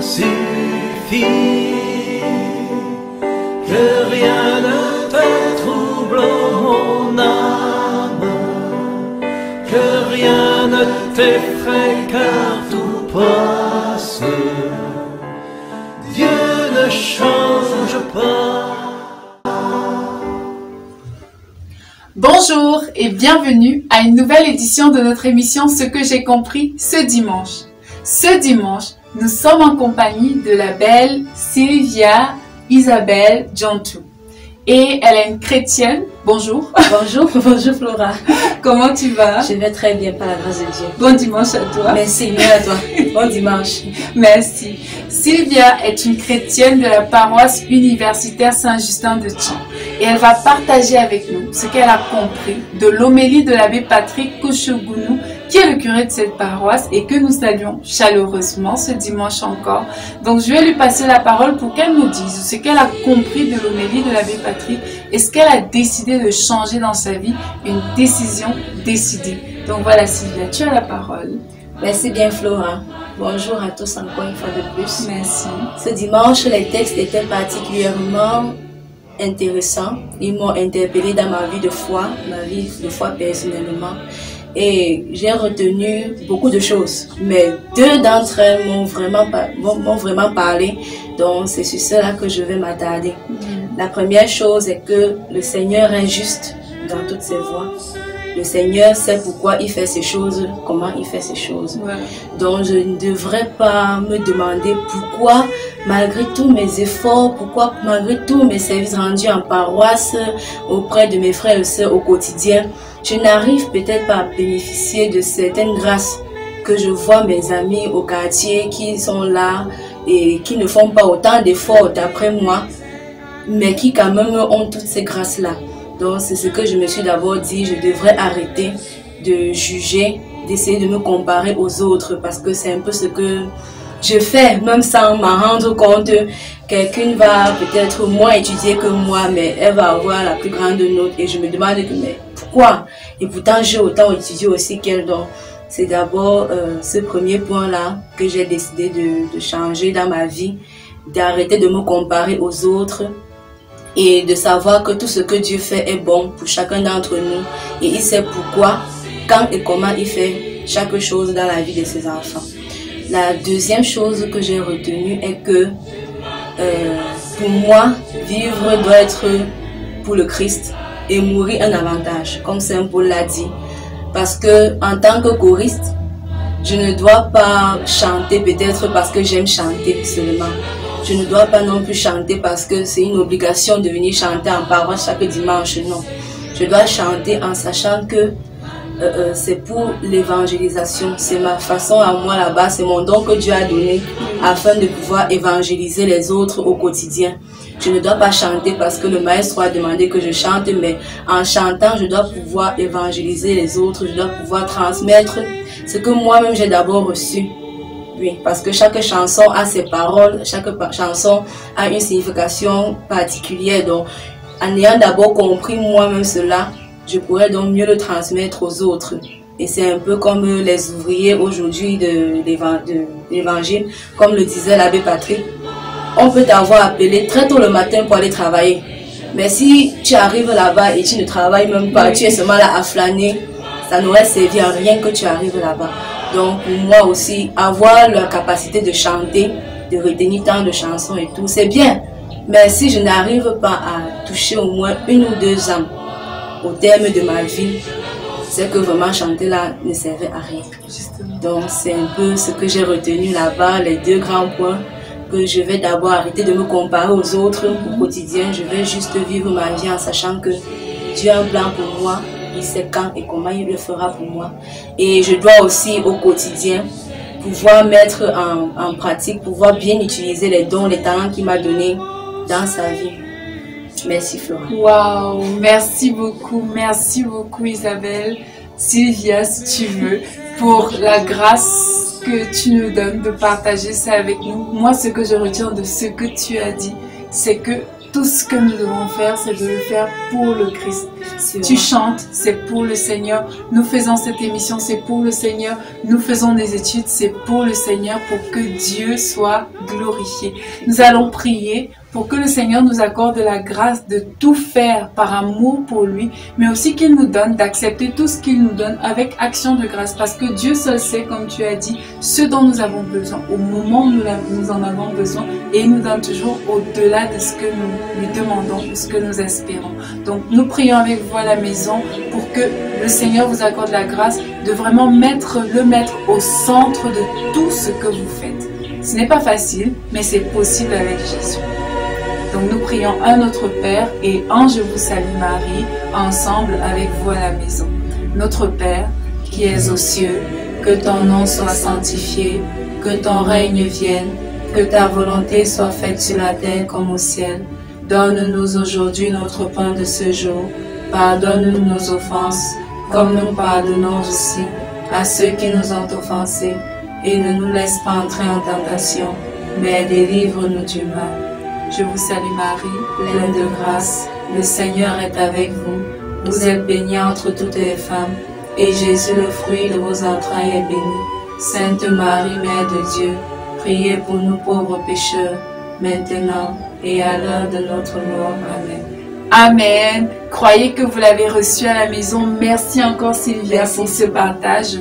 suffit, que rien ne te trouble mon âme, que rien ne t'effraie car tout passe. Dieu ne change pas. Bonjour et bienvenue à une nouvelle édition de notre émission Ce que j'ai compris ce dimanche. Ce dimanche, nous sommes en compagnie de la belle Sylvia Isabelle Djantou. Et elle est une chrétienne. Bonjour. Bonjour, bonjour Flora. Comment tu vas? Je vais très bien par la grâce de Dieu. Bon dimanche à toi. Merci, bien à toi. Bon dimanche. Merci. Sylvia est une chrétienne de la paroisse universitaire Saint-Justin de Tchan. Et elle va partager avec nous ce qu'elle a compris de l'homélie de l'abbé Patrick Kouchougounou, qui est le curé de cette paroisse et que nous saluons chaleureusement ce dimanche encore. Donc je vais lui passer la parole pour qu'elle nous dise ce qu'elle a compris de l'homélie de l'abbé Patrick et ce qu'elle a décidé de changer dans sa vie, une décision décidée. Donc voilà Sylvia, tu as la parole. Merci bien Flora. Bonjour à tous encore une fois de plus. Merci. Ce dimanche, les textes étaient particulièrement intéressants. Ils m'ont interpellé dans ma vie de foi personnellement. Et j'ai retenu beaucoup de choses, mais deux d'entre elles m'ont vraiment parlé, donc c'est sur cela que je vais m'attarder. La première chose est que le Seigneur est juste dans toutes ses voies. Le Seigneur sait pourquoi il fait ces choses, comment il fait ces choses. Ouais. Donc je ne devrais pas me demander pourquoi, malgré tous mes efforts, pourquoi malgré tous mes services rendus en paroisse, auprès de mes frères et sœurs au quotidien, je n'arrive peut-être pas à bénéficier de certaines grâces que je vois mes amis au quartier qui sont là et qui ne font pas autant d'efforts d'après moi, mais qui quand même ont toutes ces grâces-là. Donc c'est ce que je me suis d'abord dit, je devrais arrêter de juger, d'essayer de me comparer aux autres parce que c'est un peu ce que je fais, même sans m'en rendre compte. Quelqu'un va peut-être moins étudier que moi, mais elle va avoir la plus grande note et je me demande mais pourquoi? Et pourtant j'ai autant étudié aussi qu'elle. Donc c'est d'abord ce premier point-là que j'ai décidé de changer dans ma vie, d'arrêter de me comparer aux autres et de savoir que tout ce que Dieu fait est bon pour chacun d'entre nous et il sait pourquoi, quand et comment il fait chaque chose dans la vie de ses enfants. La deuxième chose que j'ai retenue est que pour moi, vivre doit être pour le Christ et mourir un avantage, comme Saint Paul l'a dit. Parce que en tant que choriste, je ne dois pas chanter peut-être parce que j'aime chanter seulement. Je ne dois pas non plus chanter parce que c'est une obligation de venir chanter en paroisse chaque dimanche, non. Je dois chanter en sachant que c'est pour l'évangélisation. C'est ma façon à moi là-bas, c'est mon don que Dieu a donné afin de pouvoir évangéliser les autres au quotidien. Je ne dois pas chanter parce que le maestro a demandé que je chante, mais en chantant, je dois pouvoir évangéliser les autres, je dois pouvoir transmettre ce que moi-même j'ai d'abord reçu. Oui, parce que chaque chanson a ses paroles, chaque chanson a une signification particulière. Donc, en ayant d'abord compris moi-même cela, je pourrais donc mieux le transmettre aux autres. Et c'est un peu comme les ouvriers aujourd'hui de l'évangile, comme le disait l'abbé Patrick. On peut t'avoir appelé très tôt le matin pour aller travailler. Mais si tu arrives là-bas et tu ne travailles même pas, tu es seulement là à flâner, ça n'aurait servi à rien que tu arrives là-bas. Donc pour moi aussi, avoir la capacité de chanter, de retenir tant de chansons et tout, c'est bien. Mais si je n'arrive pas à toucher au moins une ou deux âmes au terme de ma vie, c'est que vraiment chanter là ne servait à rien. Donc c'est un peu ce que j'ai retenu là-bas, les deux grands points, que je vais d'abord arrêter de me comparer aux autres au quotidien. Je vais juste vivre ma vie en sachant que Dieu a un plan pour moi, il sait quand et comment il le fera pour moi. Et je dois aussi au quotidien pouvoir mettre en pratique, pouvoir bien utiliser les dons, les talents qu'il m'a donnés dans sa vie. Merci Flora. Waouh, merci beaucoup Isabelle, Sylvia si tu veux, pour la grâce que tu nous donnes de partager ça avec nous. Moi, ce que je retiens de ce que tu as dit, c'est que tout ce que nous devons faire, c'est de le faire pour le Christ. Tu chantes, c'est pour le Seigneur. Nous faisons cette émission, c'est pour le Seigneur. Nous faisons des études, c'est pour le Seigneur, pour que Dieu soit glorifié. Nous allons prier pour que le Seigneur nous accorde la grâce de tout faire par amour pour lui, mais aussi qu'il nous donne d'accepter tout ce qu'il nous donne avec action de grâce, parce que Dieu seul sait, comme tu as dit, ce dont nous avons besoin au moment où nous en avons besoin, et il nous donne toujours au-delà de ce que nous lui demandons, de ce que nous espérons. Donc nous prions avec vous à la maison pour que le Seigneur vous accorde la grâce de vraiment mettre le Maître au centre de tout ce que vous faites. Ce n'est pas facile, mais c'est possible avec Jésus. Donc nous prions un Notre Père et un Je vous salue Marie, ensemble avec vous à la maison. Notre Père, qui es aux cieux, que ton nom soit sanctifié, que ton règne vienne, que ta volonté soit faite sur la terre comme au ciel. Donne-nous aujourd'hui notre pain de ce jour. Pardonne-nous nos offenses, comme nous pardonnons aussi à ceux qui nous ont offensés. Et ne nous laisse pas entrer en tentation, mais délivre-nous du mal. Je vous salue Marie, pleine de grâce, le Seigneur est avec vous. Vous êtes bénie entre toutes les femmes, et Jésus, le fruit de vos entrailles, est béni. Sainte Marie, Mère de Dieu, priez pour nous pauvres pécheurs, maintenant et à l'heure de notre mort. Amen. Amen. Croyez que vous l'avez reçu à la maison. Merci encore Sylvia pour ce partage.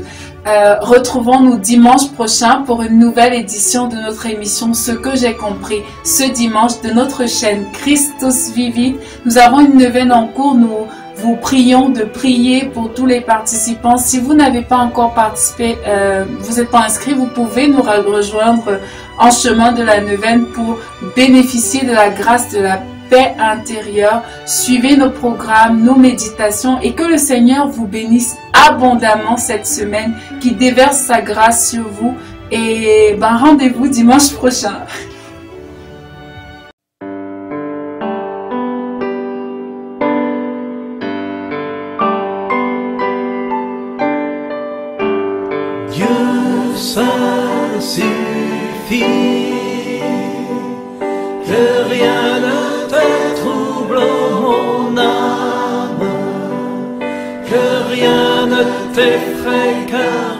Retrouvons-nous dimanche prochain pour une nouvelle édition de notre émission Ce que j'ai compris, ce dimanche de notre chaîne Christus Vivit. Nous avons une neuvaine en cours, nous vous prions de prier pour tous les participants. Si vous n'avez pas encore participé, vous n'êtes pas inscrit, vous pouvez nous rejoindre en chemin de la neuvaine pour bénéficier de la grâce de la paix intérieure. Suivez nos programmes, nos méditations et que le Seigneur vous bénisse abondamment cette semaine, qui déverse sa grâce sur vous et rendez-vous dimanche prochain. Dieu, ça suffit, que rien ne te trouble mon âme, que rien ne t'effraie car